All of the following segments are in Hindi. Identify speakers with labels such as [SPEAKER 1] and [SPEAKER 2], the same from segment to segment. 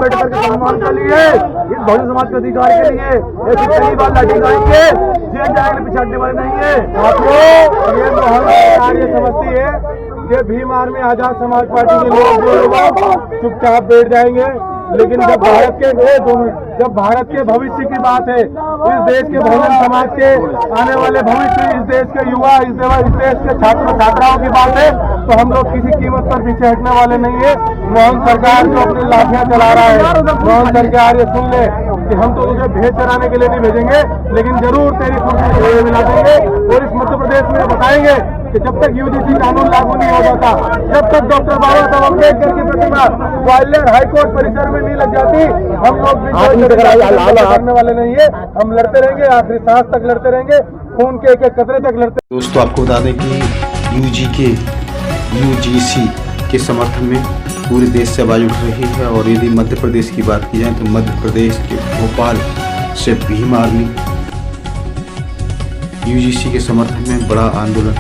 [SPEAKER 1] अम्बेडकर के सम्मान के लिए, इस बहुजन समाज के अधिकार के लिए ऐसी पहली बार लाठी खाएंगे, जेल जाएंगे, पिछाड़ने वाले नहीं है।
[SPEAKER 2] साथियों, ये मोहन सरकार ये समझती है कि भीम आर्मी आजाद समाज पार्टी के लोग जो है चुपचाप बैठ जाएंगे, लेकिन जब भारत के भविष्य की बात है, इस देश के बहुजन समाज के आने वाले भविष्य, इस देश के युवा, इस देश के छात्र छात्राओं की बात है, तो हम लोग किसी कीमत पर पीछे हटने वाले नहीं है। मोहन सरकार जो अपनी लाठियां चला रहा है, मोहन सरकार ये सुन ले कि हम तो तुझे भेज चराने के लिए नहीं भेजेंगे, लेकिन जरूर तेरी कुर्सी मिला देंगे। और इस मध्य प्रदेश में बताएंगे कि जब तक यूजीसी कानून लागू नहीं हो जाता, जब तक डॉक्टर बाबा साहब अम्बेडकर की प्रतिमा ग्वालियर हाईकोर्ट परिसर में नहीं लग जाती, हम लोग करने वाले नहीं है। हम लड़ते रहेंगे, आखिरी सांस तक लड़ते रहेंगे, खून के एक एक कतरे तक लड़ते।
[SPEAKER 3] दोस्तों, आपको बता दें कि यूजीसी के समर्थन में पूरे देश से आवाज उठ रही है। और यदि मध्य प्रदेश की बात की जाए तो मध्य प्रदेश के भोपाल से भीम आर्मी यूजीसी के समर्थन में बड़ा आंदोलन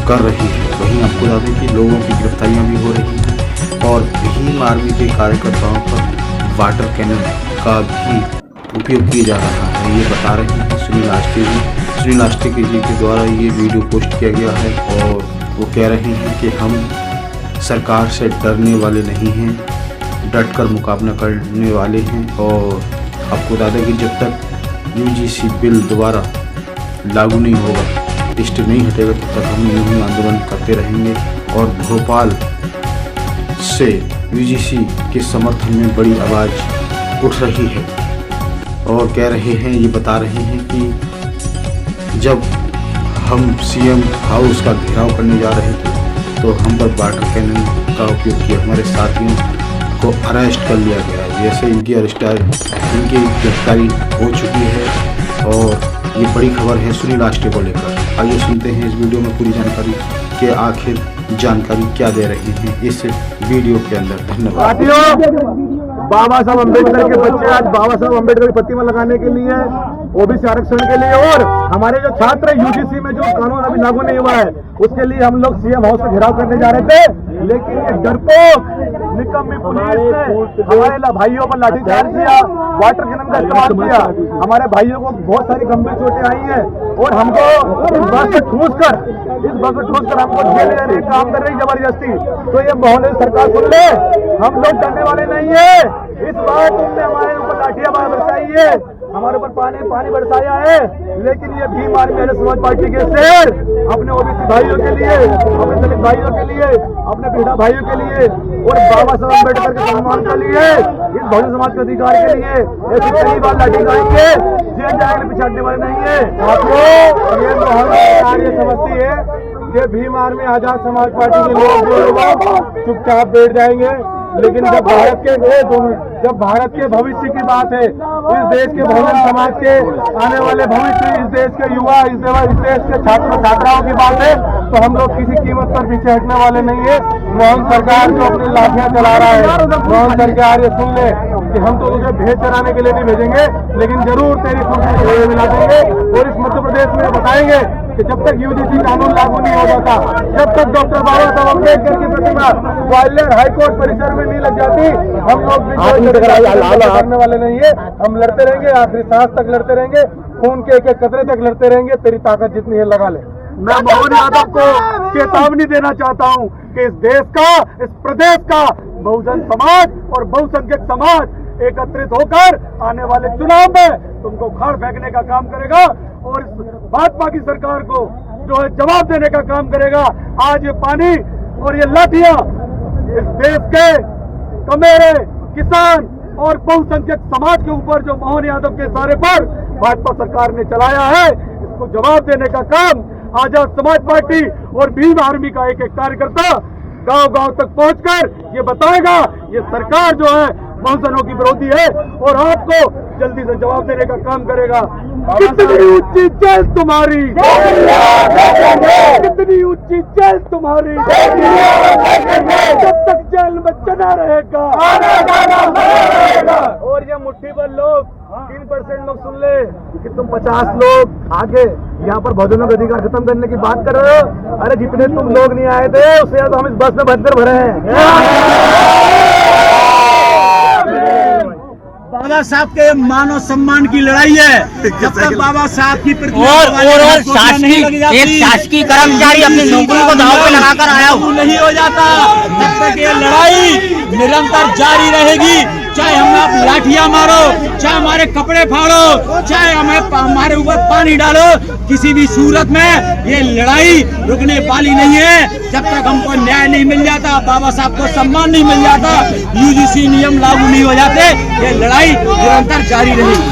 [SPEAKER 3] कर रही है। वहीं आपको बता दें कि लोगों की गिरफ्तारियां भी हो रही हैं और भीम आर्मी के कार्यकर्ताओं पर वाटर कैनन का भी उपयोग किया जा रहा है, ये बता रहे हैं सुनील आष्टे जी के द्वारा ये वीडियो पोस्ट किया गया है। और वो कह रहे हैं कि हम सरकार से डरने वाले नहीं हैं, डटकर मुकाबला करने वाले हैं। और आपको बता दें कि जब तक यूजीसी बिल दोबारा लागू नहीं होगा, स्टे नहीं हटेगा, तब तक हम यूं ही आंदोलन करते रहेंगे। और भोपाल से यूजीसी के समर्थन में बड़ी आवाज़ उठ रही है और कह रहे हैं, ये बता रहे हैं कि जब हम सीएम हाउस का घेराव करने जा रहे थे तो हम पर वाटर कैनन का उपयोग किया, हमारे साथियों को अरेस्ट कर लिया गया। जैसे इनकी गिरफ्तारी हो चुकी है और ये बड़ी खबर है सुनील आष्टे को लेकर। आइए सुनते हैं इस वीडियो में पूरी जानकारी कि आखिर जानकारी क्या दे रही है इस वीडियो के अंदर। धन्यवाद।
[SPEAKER 1] बाबा साहब अम्बेडकर के बच्चे आज बाबा साहब अम्बेडकर की प्रतिमा लगाने के लिए, ओबीसी आरक्षण के लिए, और हमारे जो छात्र यूजीसी में जो कानून अभी लागू नहीं हुआ है उसके लिए हम लोग सीएम हाउस का घेराव करने जा रहे थे, लेकिन ये डरपोक निकम्मी पुलिस ने हमारे भाइयों पर लाठीचार्ज किया, वाटर कैनन का इस्तेमाल किया। हमारे भाइयों को बहुत सारी गंभीर चोटें आई हैं और हमको इस बस में ठूस कर हमको जेल जाने का काम कर रही जबरदस्ती। तो ये मोहल्ले सरकार सुन ले, हम लोग डरने वाले नहीं है। इस बार तुमने हमारे ऊपर लाठियां बरसाई है, हमारे ऊपर पानी बरसाया है, लेकिन ये भीम आर्मी आजाद समाज पार्टी के शेर अपने ओबीसी भाइयों के लिए, अपने दलित भाइयों के लिए, अपने पीढ़ा भाइयों के लिए और बाबा साहब अम्बेडकर के सम्मान के लिए, इस बहुजन समाज के अधिकार के लिए ऐसी पहली बार लाठी खाएंगे, जेल जाएंगे, पिछाड़ने वाले नहीं है।
[SPEAKER 2] साथियों, ये मोहन सरकार ये समझती है कि भीम आर्मी आजाद समाज पार्टी के लोग जो है चुपचाप बैठ जाएंगे, लेकिन जब भारत के भविष्य की बात है, इस देश के बहुजन समाज के आने वाले भविष्य, इस देश के युवा, इस देश के छात्र छात्राओं की बात है, तो हम लोग किसी कीमत पर पीछे हटने वाले नहीं है। मोहन सरकार जो अपनी लाठियां चला रहा है, मोहन सरकार ये सुन ले कि हम तो तुझे भेज चराने के लिए नहीं भेजेंगे, लेकिन जरूर तेरी कुर्सी मिला देंगे। और इस मध्य प्रदेश में बताएंगे कि जब तक यूजीसी कानून लागू नहीं हो जाता, जब तक डॉक्टर बाबा साहब अम्बेडकर की प्रतिमा ग्वालियर हाईकोर्ट परिसर में नहीं लग जाती, हम लोग करने वाले नहीं है। हम लड़ते रहेंगे, आखिरी सांस तक लड़ते रहेंगे, खून के एक एक कतरे तक लड़ते रहेंगे। तेरी ताकत जितनी है लगा ले।
[SPEAKER 1] मैं मोहन यादव को चेतावनी देना चाहता हूं कि इस देश का, इस प्रदेश का बहुजन समाज और बहुसंख्यक समाज एकत्रित होकर आने वाले चुनाव में तुमको उखाड़ फेंकने का काम करेगा और इस भाजपा की सरकार को जो है जवाब देने का काम करेगा। आज ये पानी और ये लाठियां इस देश के कमेरे, किसान और बहुसंख्यक समाज के ऊपर जो मोहन यादव के इशारे पर भाजपा सरकार ने चलाया है, इसको जवाब देने का काम आजाद समाज पार्टी और भीम आर्मी का एक एक कार्यकर्ता गांव-गांव तक पहुंचकर ये बताएगा ये सरकार जो है बहुजनों की विरोधी है और आपको जल्दी से जवाब देने का काम करेगा। कितनी ऊंची जेल तुम्हारी, कितनी ऊंची जेल तुम्हारी, जब तक जेल में चना रहेगा। और ये मुट्ठी भर लोग, 3% लोग सुन ले कि तुम 50 लोग आगे यहाँ पर बहुजनों का अधिकार खत्म करने की बात कर रहे हो। अरे जितने तुम लोग नहीं आए थे उससे तो हम इस बस में भरकर भरे हैं।
[SPEAKER 4] बाबा साहब के मानव सम्मान की लड़ाई है। जब तक बाबा साहब की
[SPEAKER 5] और शासकीय कर्मचारी अपनी नौकरी को दांव पे लगाकर आया
[SPEAKER 4] नहीं हो जाता, तब तक ये लड़ाई निरंतर जारी रहेगी। चाहे हमें आप लाठियां मारो, चाहे हमारे कपड़े फाड़ो, चाहे हमारे ऊपर पानी डालो, किसी भी सूरत में ये लड़ाई रुकने वाली नहीं है। जब तक हमको न्याय नहीं मिल जाता, बाबा साहब को सम्मान नहीं मिल जाता, यूजीसी नियम लागू नहीं हो जाते, ये लड़ाई निरंतर जारी रहेगी।